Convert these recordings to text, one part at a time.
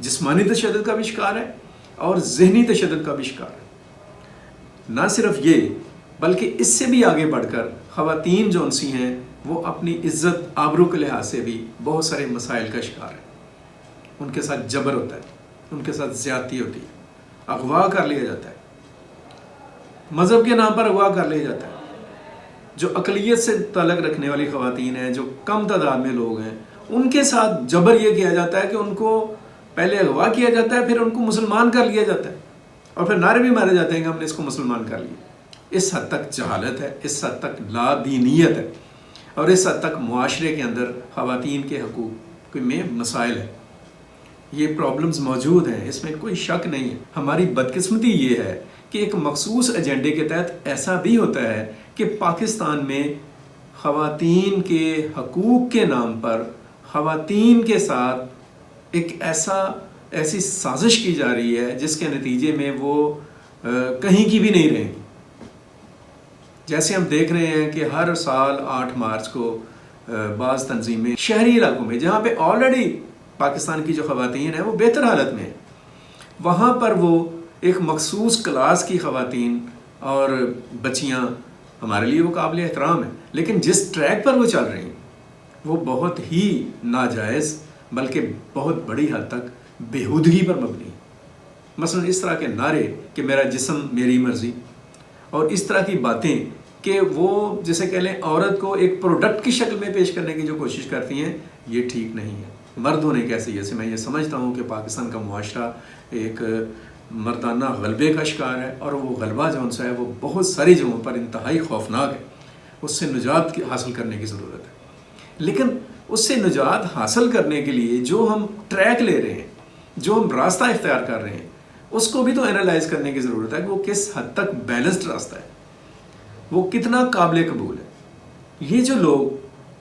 جسمانی تشدد کا بھی شکار ہے اور ذہنی تشدد کا بھی شکار ہے۔ نہ صرف یہ بلکہ اس سے بھی آگے بڑھ کر خواتین جو انسی ہیں وہ اپنی عزت آبرو کے لحاظ سے بھی بہت سارے مسائل کا شکار ہے۔ ان کے ساتھ جبر ہوتا ہے، ان کے ساتھ زیادتی ہوتی ہے، اغوا کر لیا جاتا ہے، مذہب کے نام پر اغوا کر لیا جاتا ہے۔ جو اقلیت سے تعلق رکھنے والی خواتین ہیں، جو کم تعداد میں لوگ ہیں، ان کے ساتھ جبر یہ کیا جاتا ہے کہ ان کو پہلے اغوا کیا جاتا ہے، پھر ان کو مسلمان کر لیا جاتا ہے، اور پھر نعرے بھی مارے جاتے ہیں کہ ہم نے اس کو مسلمان کر لیا۔ اس حد تک جہالت ہے، اس حد تک لا دینیت ہے، اور اس حد تک معاشرے کے اندر خواتین کے حقوق میں مسائل ہیں۔ یہ پرابلمز موجود ہیں، اس میں کوئی شک نہیں ہے۔ ہماری بدقسمتی یہ ہے کہ ایک مخصوص ایجنڈے کے تحت ایسا بھی ہوتا ہے کہ پاکستان میں خواتین کے حقوق کے نام پر خواتین کے ساتھ ایک ایسی سازش کی جا رہی ہے جس کے نتیجے میں وہ کہیں کی بھی نہیں رہیں گی۔ جیسے ہم دیکھ رہے ہیں کہ ہر سال 8 مارچ کو بعض تنظیمیں شہری علاقوں میں جہاں پہ آلریڈی پاکستان کی جو خواتین ہیں وہ بہتر حالت میں ہیں، وہاں پر وہ ایک مخصوص کلاس کی خواتین اور بچیاں ہمارے لیے وہ قابل احترام ہیں، لیکن جس ٹریک پر وہ چل رہی ہیں وہ بہت ہی ناجائز بلکہ بہت بڑی حد تک بےہودگی پر مبنی ہے۔ مثلا اس طرح کے نعرے کہ میرا جسم میری مرضی، اور اس طرح کی باتیں کہ وہ جسے کہہ لیں عورت کو ایک پروڈکٹ کی شکل میں پیش کرنے کی جو کوشش کرتی ہیں، یہ ٹھیک نہیں ہے۔ مرد ہونے کی حیثیت سے میں یہ سمجھتا ہوں کہ پاکستان کا معاشرہ ایک مردانہ غلبے کا شکار ہے، اور وہ غلبہ جو سا ہے وہ بہت ساری جگہوں پر انتہائی خوفناک ہے۔ اس سے نجات حاصل کرنے کی ضرورت ہے، لیکن اس سے نجات حاصل کرنے کے لیے جو ہم ٹریک لے رہے ہیں، جو ہم راستہ اختیار کر رہے ہیں، اس کو بھی تو اینالائز کرنے کی ضرورت ہے کہ وہ کس حد تک بیلنسڈ راستہ ہے، وہ کتنا قابل قبول ہے۔ یہ جو لوگ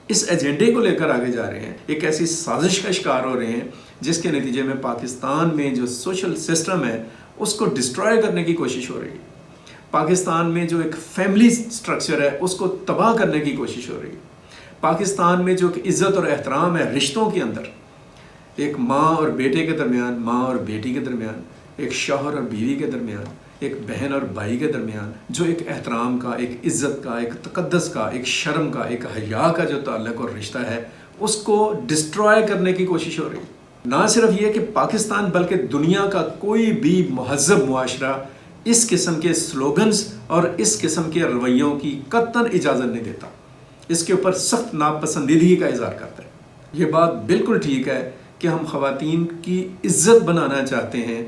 اس ایجنڈے کو لے کر آگے جا رہے ہیں، ایک ایسی سازش کا شکار ہو رہے ہیں جس کے نتیجے میں پاکستان میں جو سوشل سسٹم ہے اس کو ڈسٹرائے کرنے کی کوشش ہو رہی ہے۔ پاکستان میں جو ایک فیملی سٹرکچر ہے اس کو تباہ کرنے کی کوشش ہو رہی ہے۔ پاکستان میں جو ایک عزت اور احترام ہے رشتوں کے اندر، ایک ماں اور بیٹے کے درمیان، ماں اور بیٹی کے درمیان، ایک شوہر اور بیوی کے درمیان، ایک بہن اور بھائی کے درمیان جو ایک احترام کا، ایک عزت کا، ایک تقدس کا، ایک شرم کا، ایک حیا کا جو تعلق اور رشتہ ہے، اس کو ڈسٹرائے کرنے کی کوشش ہو رہی ہے۔ نہ صرف یہ کہ پاکستان بلکہ دنیا کا کوئی بھی مہذب معاشرہ اس قسم کے سلوگنز اور اس قسم کے رویوں کی قطعاً اجازت نہیں دیتا، اس کے اوپر سخت ناپسندیدگی کا اظہار کرتا ہے۔ یہ بات بالکل ٹھیک ہے کہ ہم خواتین کی عزت بنانا چاہتے ہیں،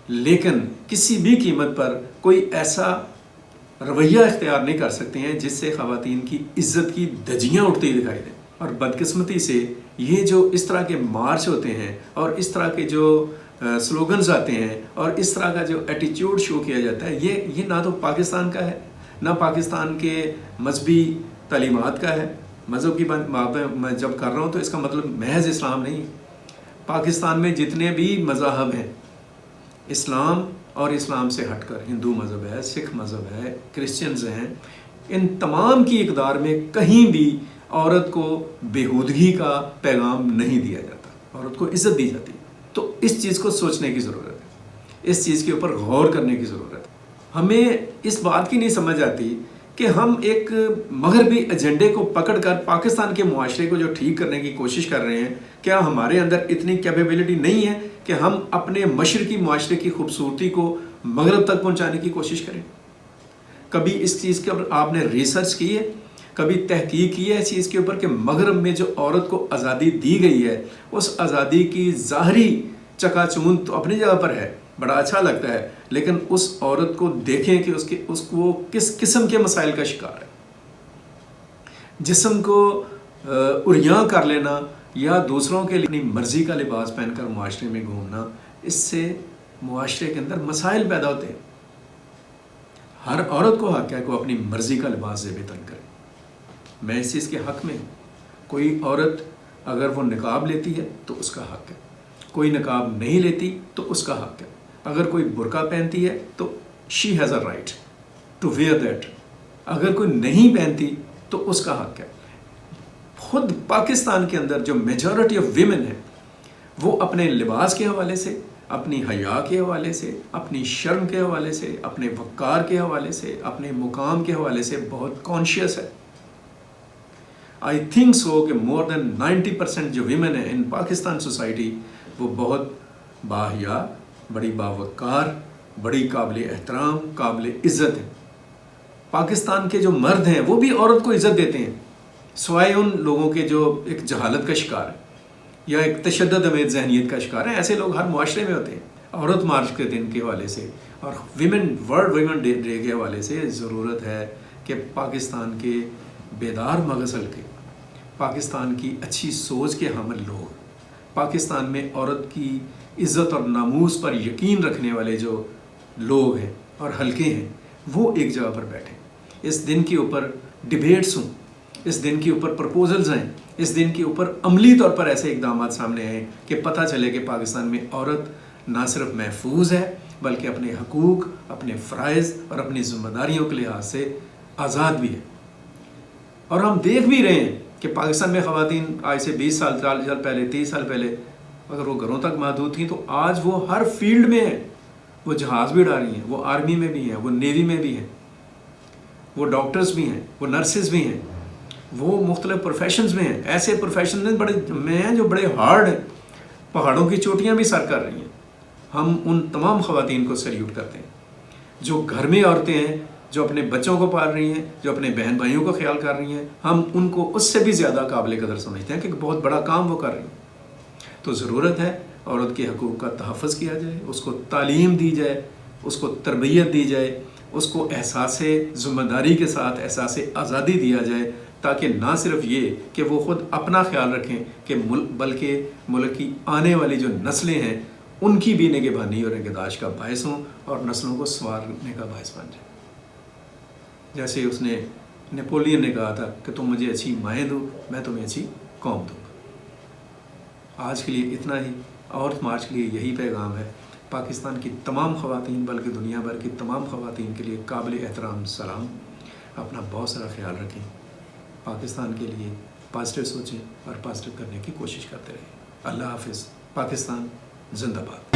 لیکن کسی بھی قیمت پر کوئی ایسا رویہ اختیار نہیں کر سکتے ہیں جس سے خواتین کی عزت کی دھجیاں اٹھتی دکھائی دیں۔ اور بدقسمتی سے یہ جو اس طرح کے مارچ ہوتے ہیں اور اس طرح کے جو سلوگنز آتے ہیں اور اس طرح کا جو ایٹیچیوڈ شو کیا جاتا ہے، یہ نہ تو پاکستان کا ہے، نہ پاکستان کے مذہبی تعلیمات کا ہے۔ مذہب کی بات میں جب کر رہا ہوں تو اس کا مطلب محض اسلام نہیں ہے۔ پاکستان میں جتنے بھی مذاہب ہیں، اسلام اور اسلام سے ہٹ کر ہندو مذہب ہے، سکھ مذہب ہے، کرسچنز ہیں، ان تمام کی اقدار میں کہیں بھی عورت کو بےہودگی کا پیغام نہیں دیا جاتا، عورت کو عزت دی جاتی ہے۔ تو اس چیز کو سوچنے کی ضرورت ہے، اس چیز کے اوپر غور کرنے کی ضرورت ہے۔ ہمیں اس بات کی نہیں سمجھ آتی کہ ہم ایک مغربی ایجنڈے کو پکڑ کر پاکستان کے معاشرے کو جو ٹھیک کرنے کی کوشش کر رہے ہیں، کیا ہمارے اندر اتنی کیپیبلٹی نہیں ہے کہ ہم اپنے مشرقی معاشرے کی خوبصورتی کو مغرب تک پہنچانے کی کوشش کریں؟ کبھی اس چیز کے اوپر آپ نے ریسرچ کی ہے، کبھی تحقیق کی ہے اس چیز کے اوپر کہ مغرب میں جو عورت کو آزادی دی گئی ہے، اس آزادی کی ظاہری چکا چوند تو اپنی جگہ پر ہے، بڑا اچھا لگتا ہے، لیکن اس عورت کو دیکھیں کہ اس کو کس قسم کے مسائل کا شکار ہے۔ جسم کو عریاں کر لینا یا دوسروں کے لیے اپنی مرضی کا لباس پہن کر معاشرے میں گھومنا، اس سے معاشرے کے اندر مسائل پیدا ہوتے ہیں۔ ہر عورت کو حق ہے کہ وہ اپنی مرضی کا لباس زیب تن کرے، میں اس چیز کے حق میں ہوں۔ کوئی عورت اگر وہ نقاب لیتی ہے تو اس کا حق ہے، کوئی نقاب نہیں لیتی تو اس کا حق ہے، اگر کوئی برقع پہنتی ہے تو she has a right to wear that, اگر کوئی نہیں پہنتی تو اس کا حق ہے۔ خود پاکستان کے اندر جو میجورٹی آف ویمن ہیں وہ اپنے لباس کے حوالے سے، اپنی حیا کے حوالے سے، اپنی شرم کے حوالے سے، اپنے وقار کے حوالے سے، اپنے مقام کے حوالے سے بہت کانشیس ہے۔ آئی تھنک سو کہ مور دین 90% جو ویمن ہیں ان پاکستان سوسائٹی وہ بہت باحیا، بڑی باوقار، بڑی قابل احترام، قابل عزت ہیں۔ پاکستان کے جو مرد ہیں وہ بھی عورت کو عزت دیتے ہیں، سوائے ان لوگوں کے جو ایک جہالت کا شکار ہے یا ایک تشدد امیز ذہنیت کا شکار ہے۔ ایسے لوگ ہر معاشرے میں ہوتے ہیں۔ عورت مارچ کے دن کے حوالے سے اور ورلڈ ویمن ڈے کے حوالے سے ضرورت ہے کہ پاکستان کے بیدار مغز حلقے، پاکستان کی اچھی سوچ کے حامل لوگ، پاکستان میں عورت کی عزت اور ناموس پر یقین رکھنے والے جو لوگ ہیں اور حلقے ہیں وہ ایک جگہ پر بیٹھیں، اس دن کے اوپر ڈیبیٹس ہوں، اس دن کے اوپر پرپوزلز آئیں، اس دن کے اوپر عملی طور پر ایسے اقدامات سامنے آئیں کہ پتہ چلے کہ پاکستان میں عورت نہ صرف محفوظ ہے بلکہ اپنے حقوق، اپنے فرائض اور اپنی ذمہ داریوں کے لحاظ سے آزاد بھی ہے۔ اور ہم دیکھ بھی رہے ہیں کہ پاکستان میں خواتین آج سے 20 سال پہلے، 30 سال پہلے اگر وہ گھروں تک محدود تھیں تو آج وہ ہر فیلڈ میں ہیں۔ وہ جہاز بھی اڑا رہی ہیں، وہ آرمی میں بھی ہیں، وہ نیوی میں بھی ہیں، وہ ڈاکٹرز بھی ہیں، وہ نرسز بھی ہیں، وہ مختلف پروفیشنز میں ہیں۔ ایسے پروفیشنز میں ہیں جو بڑے ہارڈ ہیں، پہاڑوں کی چوٹیاں بھی سر کر رہی ہیں۔ ہم ان تمام خواتین کو سیلیوٹ کرتے ہیں جو گھر میں عورتیں ہیں، جو اپنے بچوں کو پال رہی ہیں، جو اپنے بہن بھائیوں کا خیال کر رہی ہیں۔ ہم ان کو اس سے بھی زیادہ قابل قدر سمجھتے ہیں کہ بہت بڑا کام وہ کر رہی ہیں۔ تو ضرورت ہے عورت کے حقوق کا تحفظ کیا جائے، اس کو تعلیم دی جائے، اس کو تربیت دی جائے، اس کو احساس ذمہ داری کے ساتھ احساس آزادی دیا جائے، تاکہ نہ صرف یہ کہ وہ خود اپنا خیال رکھیں کہ بلکہ ملک کی آنے والی جو نسلیں ہیں ان کی بھی نگہبانی اور نگہداشت کا باعث ہوں اور نسلوں کو سنوارنے کا باعث بن جائیں۔ جیسے اس نے نیپولین نے کہا تھا کہ تم مجھے اچھی مائیں دو، میں تمہیں اچھی قوم دوں گا۔ آج کے لیے اتنا ہی۔ عورت مارچ کے لیے یہی پیغام ہے۔ پاکستان کی تمام خواتین بلکہ دنیا بھر کی تمام خواتین کے لیے قابل احترام سلام۔ اپنا بہت سارا خیال رکھیں، پاکستان کے لیے پازیٹیو سوچیں اور پازیٹیو کرنے کی کوشش کرتے رہیں۔ اللہ حافظ۔ پاکستان زندہ باد۔